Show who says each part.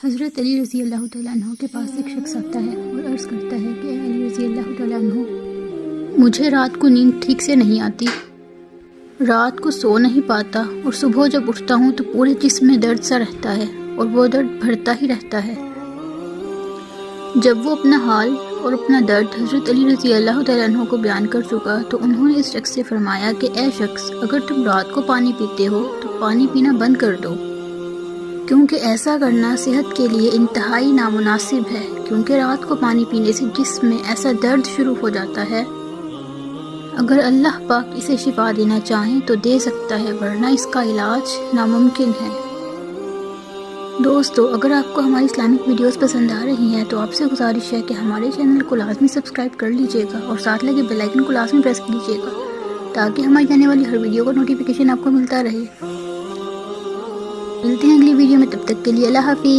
Speaker 1: حضرت علی رضی اللہ تعالیٰ عنہ کے پاس ایک شخص آتا ہے اور عرض کرتا ہے کہ اے علی رضی اللہ تعالیٰ عنہ، مجھے رات کو نیند ٹھیک سے نہیں آتی، رات کو سو نہیں پاتا اور صبح جب اٹھتا ہوں تو پورے جسم میں درد سا رہتا ہے اور وہ درد بڑھتا ہی رہتا ہے۔ جب وہ اپنا حال اور اپنا درد حضرت علی رضی اللہ تعالیٰ عنہ کو بیان کر چکا تو انہوں نے اس شخص سے فرمایا کہ اے شخص، اگر تم رات کو پانی پیتے ہو تو پانی پینا بند کر دو، کیونکہ ایسا کرنا صحت کے لیے انتہائی نامناسب ہے، کیونکہ رات کو پانی پینے سے جسم میں ایسا درد شروع ہو جاتا ہے، اگر اللہ پاک اسے شفا دینا چاہیں تو دے سکتا ہے، ورنہ اس کا علاج ناممکن ہے۔ دوستو، اگر آپ کو ہماری اسلامک ویڈیوز پسند آ رہی ہیں تو آپ سے گزارش ہے کہ ہمارے چینل کو لازمی سبسکرائب کر لیجئے گا اور ساتھ لگے بیل آئیکن کو لازمی پریس کیجئے گا تاکہ ہماری آنے والی ہر ویڈیو کا نوٹیفیکیشن آپ کو ملتا رہے۔ ملتے ہیں اگلی ویڈیو میں، تب تک کے لیے اللہ حافظ۔